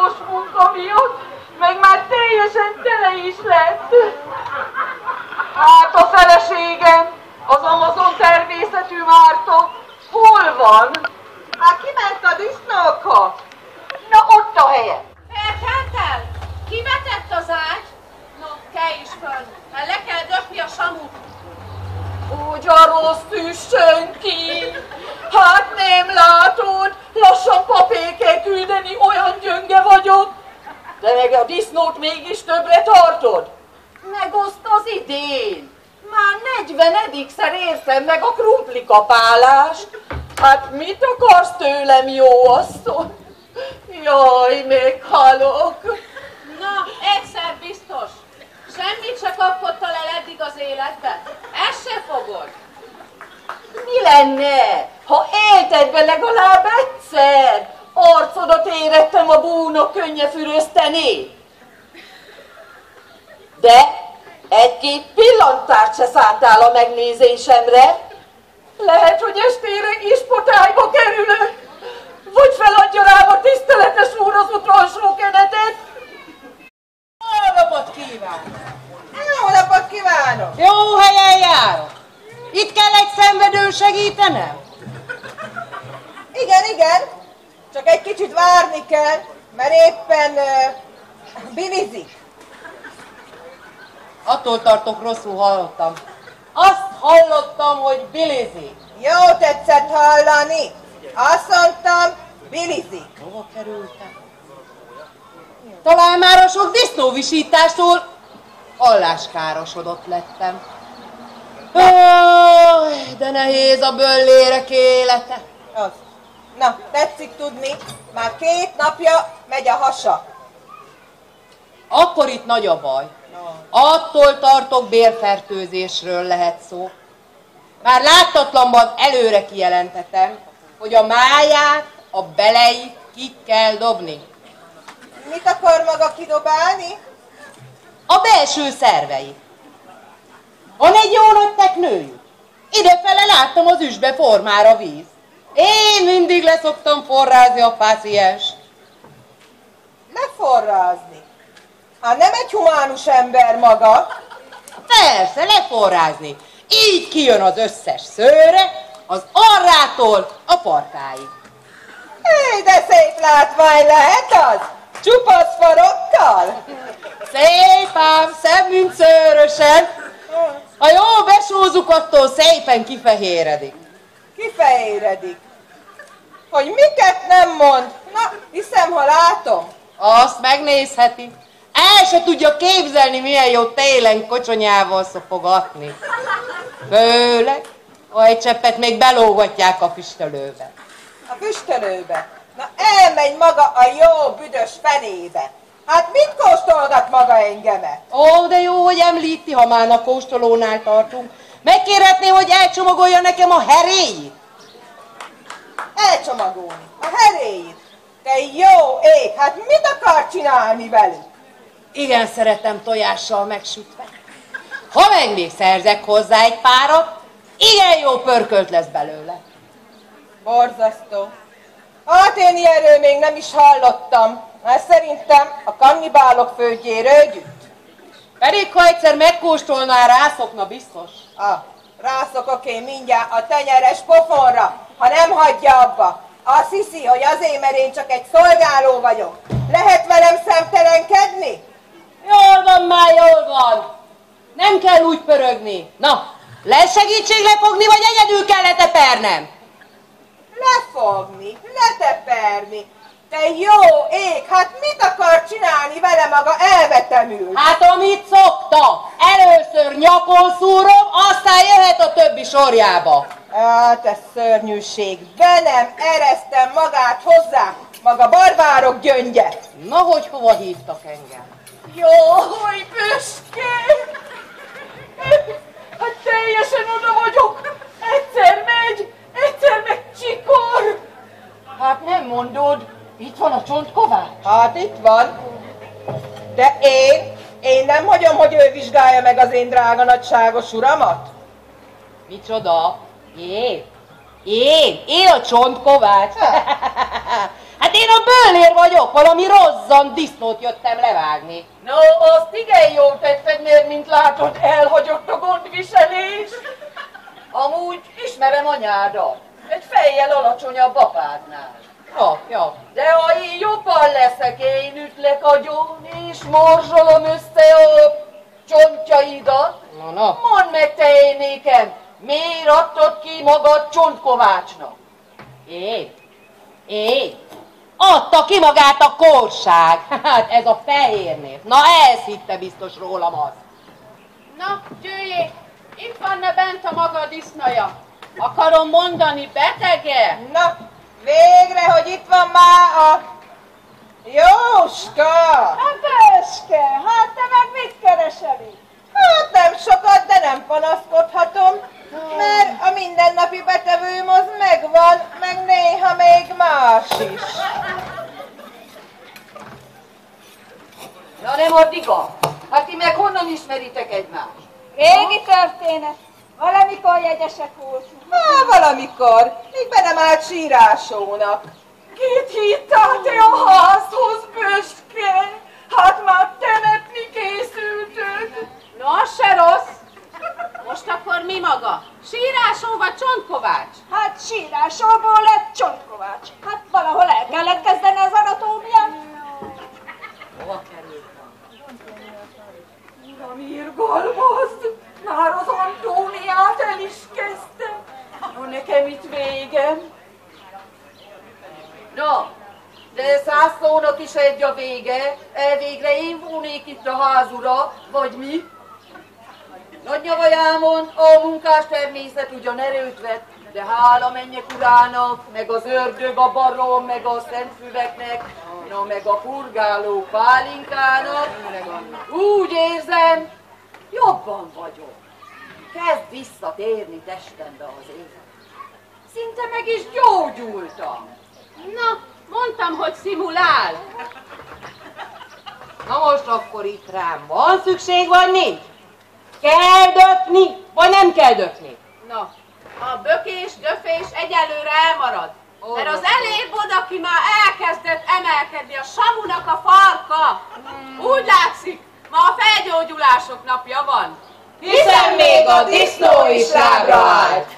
súlyos munka miatt, meg már teljesen tele is lett. Hát a feleségem, az Amazon természetű Márta, hol van? Hát kiment a disznókhoz. Na ott a helye. Felkeltel? Kivetett az ágy? No, kelj is föl, mert le kell dökni a samut. Úgy a rossz senki. Hát nem látod, lassan papír kell küldeni, olyan gyönge vagyok. De meg a disznót mégis többre tartod. Megoszt az idén. Már 40-szer értem meg a krumplikapálást. Hát mit akarsz tőlem, jó asszony? Jaj, meghalok. Na, egyszer biztos. Semmit se kapkodtál el eddig az életben. Ezt se fogod. Mi lenne, ha élted be legalább egyszer? Arcodat érettem a búnok könnye fürözteni. De egy-két pillantást se szántál a megnézésemre. Lehet, hogy estére ispotályba kerülök, vagy feladja rám a tiszteletes úr az utolsó kenetet. Jó napot kívánok! Jó napot kívánok! Jó helyen járok! Itt kell egy szenvedő segítenem? Igen, igen, csak egy kicsit várni kell, mert éppen bilizik. Attól tartok, rosszul hallottam. Azt hallottam, hogy bilizik. Jó tetszett hallani. Azt mondtam, bilizik. Hova kerültem? Talán már a sok disznóvisítástól halláskárosodott lettem. De nehéz a böllérek élete. Az. Na, tetszik tudni, már 2 napja megy a hasa. Akkor itt nagy a baj. Attól tartok, bérfertőzésről lehet szó. Már láttatlanban előre kijelentetem, hogy a máját, a beleit ki kell dobni. Mit akar maga kidobálni? A belső szerveit. Van egy jó nagy teknőjük. Idefele láttam az üsbe formára víz. Én mindig leszoktam forrázni a páciens. Leforrázni? Hát nem egy humánus ember maga. Persze, leforrázni. Így kijön az összes szőre, az arrától a farkáig. Hé, de szép látvány lehet az! Csupasz farokkal? Szép ám, szebb, mint szőrösen. Ha jól besózzuk, attól szépen kifehéredik. Kifehéredik. Hogy miket nem mond? Na, hiszem, ha látom. Azt megnézheti. El se tudja képzelni, milyen jó télen kocsonyával szopogatni. Főleg, ha egy cseppet még belógatják a füstölőbe. A füstölőbe? Na, elmegy maga a jó büdös fenébe. Hát mit kóstolgat maga engemet? Ó, de jó, hogy említi, ha már a kóstolónál tartunk. Megkérhetné, hogy elcsomagolja nekem a heréit? Elcsomagolni? A heréit? Te jó ég, hát mit akar csinálni velük? Igen, szeretem tojással megsütve. Ha meg még szerzek hozzá egy párat, igen jó pörkölt lesz belőle. Borzasztó. Hát én ilyenről még nem is hallottam, mert szerintem a kannibálok földjéről gyűjt. Pedig ha egyszer megkóstolná, rászokna biztos. Rászokok én mindjárt a tenyeres pofonra, ha nem hagyja abba. Azt hiszi, hogy azért, mert én csak egy szolgáló vagyok. Lehet velem szemtelenkedni? Jól van már, jól van. Nem kell úgy pörögni. Na, lesz segítség lefogni, vagy egyedül kell letepernem? Lefogni, leteperni. Te jó ég, hát mit akar csinálni vele maga elvetemül? Hát amit szokta. Először nyakon szúrom, aztán jöhet a többi sorjába. Hát ez szörnyűség. Velem eresztem magát hozzá, maga barbárok gyöngye. Na, hogy hova hívtak engem? Jaj, büszke! Hát teljesen oda vagyok. Egyszer megy, egyszer meg csikor. Hát nem mondod, itt van a csontkovács? Hát itt van. De én nem hagyom, hogy ő vizsgálja meg az én drága nagyságos uramat. Micsoda? Én a csontkovács? Hát én a böllér vagyok, valami rozzant disznót jöttem levágni. No, azt igen jól tetted, mert mint látod, elhagyott a gondviselés. Amúgy ismerem anyádat. Egy fejjel alacsonyabb apádnál. Ja. De ha én jobban leszek, én ütlek agyon, és morzsolom össze a csontjaidat. Na. Mondd meg te én nékem, miért adtad ki magad Csontkovácsnak? Én? Adta ki magát a korság. Hát ez a fehér név. Na ez hitte biztos rólam az. Na, Győjék, itt van bent a maga disznaja. Akarom mondani, betege? Na, végre, hogy itt van már a Jóska! Hát Eske, hát te meg mit keresel itt? Hát nem sokat, de nem panaszkodhatom, mert a mindennapi betevőm az megvan, meg néha még más is. Na nem addiga? Hát ti meg honnan ismeritek egymást? Régi történet. Valamikor jegyesek voltunk. Valamikor, még be nem állt sírásónak. Kit hittál te a házhoz, Pöstke? Hát már temetni készültök. No, az se rossz. Most akkor mi maga? Sírásó vagy Csontkovács? Hát sírásóból lett Csontkovács. Hát valahol el kellett kezdeni az anatómiát. Hova kerültem? Uram, irgalmazd! Már az Antóniát el is kezdtem. No, nekem itt végem. Na, de 100 szónak is egy a vége. Elvégre én volnék itt a házura, vagy mi? Nagynyavajámon a munkás természet ugyan erőt vett, de hála mennyek urának, meg az ördög a barom, meg a szentfüveknek, na meg a purgáló pálinkának, úgy érzem, jobban vagyok. Kezd visszatérni testembe az élet. Szinte meg is gyógyultam. Na, mondtam, hogy szimulál. Na most akkor itt rám van szükség, vagy nincs? Kell döfni, vagy nem kell döfni? Na, a bökés, döfés egyelőre elmarad. Mert az elébb oda, ki már elkezdett emelkedni a Samunak a farka. Úgy látszik, ma a felgyógyulások napja van. Hiszen még a disznó is lábra állt.